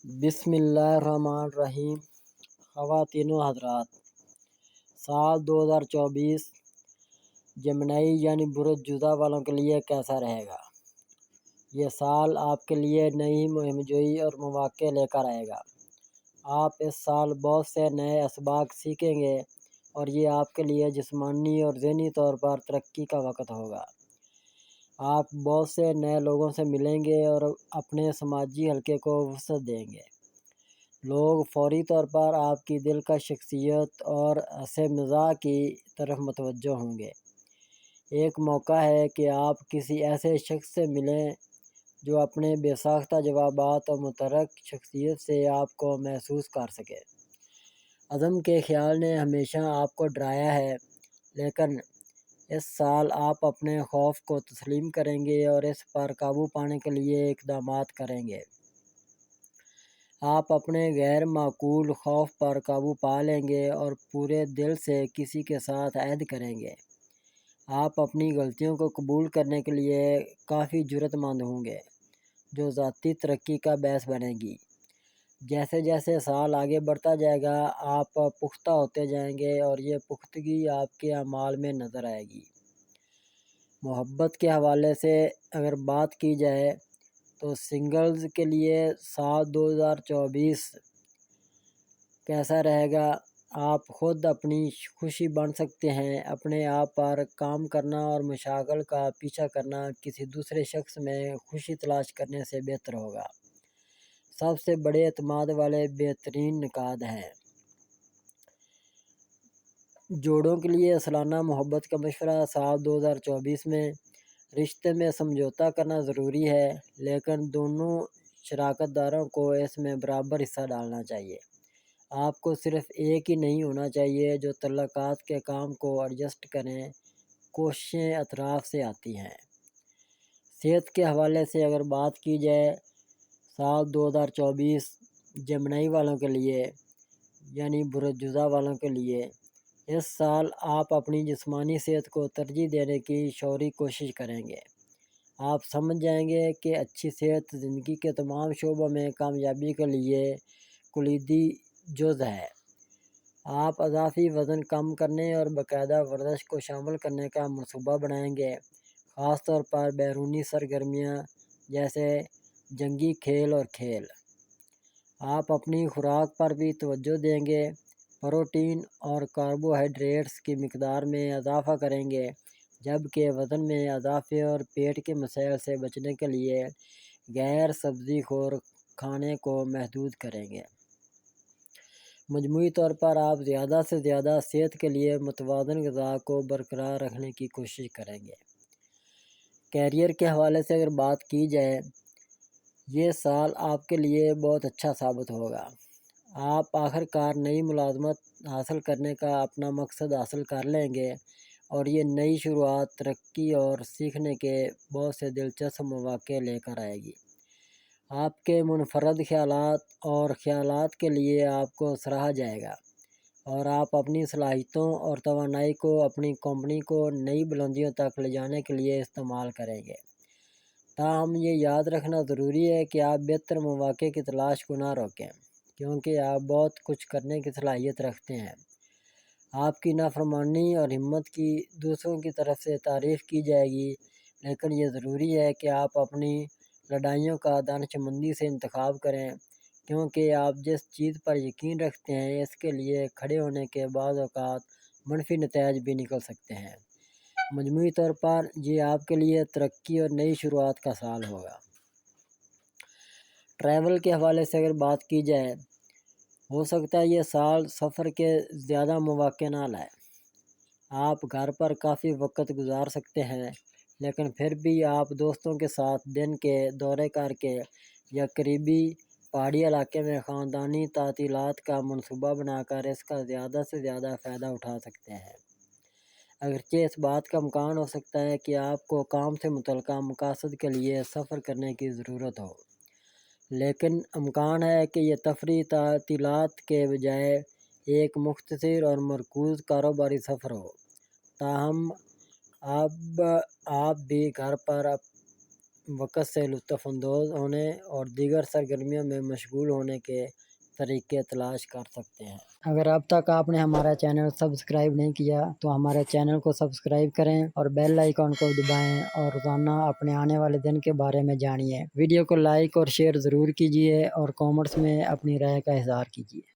بسم اللہ الرحمن الرحیم۔ خواتین و حضرات، سال 2024 جمنئی یعنی برج جوزہ والوں کے لیے کیسا رہے گا؟ یہ سال آپ کے لیے نئی مہم جوئی اور مواقع لے کر آئے گا۔ آپ اس سال بہت سے نئے اسباق سیکھیں گے اور یہ آپ کے لیے جسمانی اور ذہنی طور پر ترقی کا وقت ہوگا۔ آپ بہت سے نئے لوگوں سے ملیں گے اور اپنے سماجی حلقے کو وسعت دیں گے۔ لوگ فوری طور پر آپ کی دلکش شخصیت اور ہنس مزاح کی طرف متوجہ ہوں گے۔ ایک موقع ہے کہ آپ کسی ایسے شخص سے ملیں جو اپنے بے ساختہ جوابات اور متحرک شخصیت سے آپ کو محسوس کر سکے۔ عزم کے خیال نے ہمیشہ آپ کو ڈرایا ہے، لیکن اس سال آپ اپنے خوف کو تسلیم کریں گے اور اس پر قابو پانے کے لیے اقدامات کریں گے۔ آپ اپنے غیر معقول خوف پر قابو پا لیں گے اور پورے دل سے کسی کے ساتھ عہد کریں گے۔ آپ اپنی غلطیوں کو قبول کرنے کے لیے کافی جرأت مند ہوں گے، جو ذاتی ترقی کا باعث بنے گی۔ جیسے جیسے سال آگے بڑھتا جائے گا، آپ پختہ ہوتے جائیں گے اور یہ پختگی آپ کے اعمال میں نظر آئے گی۔ محبت کے حوالے سے اگر بات کی جائے تو سنگلز کے لیے سال 2024 کیسا رہے گا؟ آپ خود اپنی خوشی بن سکتے ہیں۔ اپنے آپ پر کام کرنا اور مشاغل کا پیچھا کرنا کسی دوسرے شخص میں خوشی تلاش کرنے سے بہتر ہوگا۔ سب سے بڑے اعتماد والے بہترین نکات ہیں۔ جوڑوں کے لیے سالانہ محبت کا مشورہ۔ سال 2024 میں رشتے میں سمجھوتہ کرنا ضروری ہے، لیکن دونوں شراکت داروں کو اس میں برابر حصہ ڈالنا چاہیے۔ آپ کو صرف ایک ہی نہیں ہونا چاہیے جو تعلقات کے کام کو ایڈجسٹ کریں۔ کوششیں اطراف سے آتی ہیں۔ صحت کے حوالے سے اگر بات کی جائے، سال 2024 جمنئی والوں کے لیے یعنی برج جوزہ والوں کے لیے اس سال آپ اپنی جسمانی صحت کو ترجیح دینے کی شعوری کوشش کریں گے۔ آپ سمجھ جائیں گے کہ اچھی صحت زندگی کے تمام شعبوں میں کامیابی کے لیے کلیدی جز ہے۔ آپ اضافی وزن کم کرنے اور باقاعدہ ورزش کو شامل کرنے کا منصوبہ بنائیں گے، خاص طور پر بیرونی سرگرمیاں جیسے جنگی کھیل اور کھیل۔ آپ اپنی خوراک پر بھی توجہ دیں گے، پروٹین اور کاربوہائیڈریٹس کی مقدار میں اضافہ کریں گے، جبکہ وزن میں اضافے اور پیٹ کے مسائل سے بچنے کے لیے غیر سبزی خور کھانے کو محدود کریں گے۔ مجموعی طور پر آپ زیادہ سے زیادہ صحت کے لیے متوازن غذا کو برقرار رکھنے کی کوشش کریں گے۔ کیریئر کے حوالے سے اگر بات کی جائے، یہ سال آپ کے لیے بہت اچھا ثابت ہوگا۔ آپ آخر کار نئی ملازمت حاصل کرنے کا اپنا مقصد حاصل کر لیں گے اور یہ نئی شروعات ترقی اور سیکھنے کے بہت سے دلچسپ مواقع لے کر آئے گی۔ آپ کے منفرد خیالات اور خیالات کے لیے آپ کو سراہا جائے گا اور آپ اپنی صلاحیتوں اور توانائی کو اپنی کمپنی کو نئی بلندیوں تک لے جانے کے لیے استعمال کریں گے۔ تاہم یہ یاد رکھنا ضروری ہے کہ آپ بہتر مواقع کی تلاش کو نہ روکیں، کیونکہ آپ بہت کچھ کرنے کی صلاحیت رکھتے ہیں۔ آپ کی نافرمانی اور ہمت کی دوسروں کی طرف سے تعریف کی جائے گی، لیکن یہ ضروری ہے کہ آپ اپنی لڑائیوں کا دانش مندی سے انتخاب کریں، کیونکہ آپ جس چیز پر یقین رکھتے ہیں اس کے لیے کھڑے ہونے کے بعض اوقات منفی نتائج بھی نکل سکتے ہیں۔ مجموعی طور پر یہ آپ کے لیے ترقی اور نئی شروعات کا سال ہوگا۔ ٹریول کے حوالے سے اگر بات کی جائے، ہو سکتا ہے یہ سال سفر کے زیادہ مواقع نہ لائے۔ آپ گھر پر کافی وقت گزار سکتے ہیں، لیکن پھر بھی آپ دوستوں کے ساتھ دن کے دورے کر کے یا قریبی پہاڑی علاقے میں خاندانی تعطیلات کا منصوبہ بنا کر اس کا زیادہ سے زیادہ فائدہ اٹھا سکتے ہیں۔ اگرچہ اس بات کا امکان ہو سکتا ہے کہ آپ کو کام سے متعلقہ مقاصد کے لیے سفر کرنے کی ضرورت ہو، لیکن امکان ہے کہ یہ تفریحی تعطیلات کے بجائے ایک مختصر اور مرکوز کاروباری سفر ہو۔ تاہم اب آپ بھی گھر پر وقت سے لطف اندوز ہونے اور دیگر سرگرمیوں میں مشغول ہونے کے طریقے تلاش کر سکتے ہیں۔ اگر اب تک آپ نے ہمارا چینل سبسکرائب نہیں کیا تو ہمارے چینل کو سبسکرائب کریں اور بیل آئیکن کو دبائیں اور روزانہ اپنے آنے والے دن کے بارے میں جانیے۔ ویڈیو کو لائک اور شیئر ضرور کیجیے اور کامنٹس میں اپنی رائے کا اظہار کیجیے۔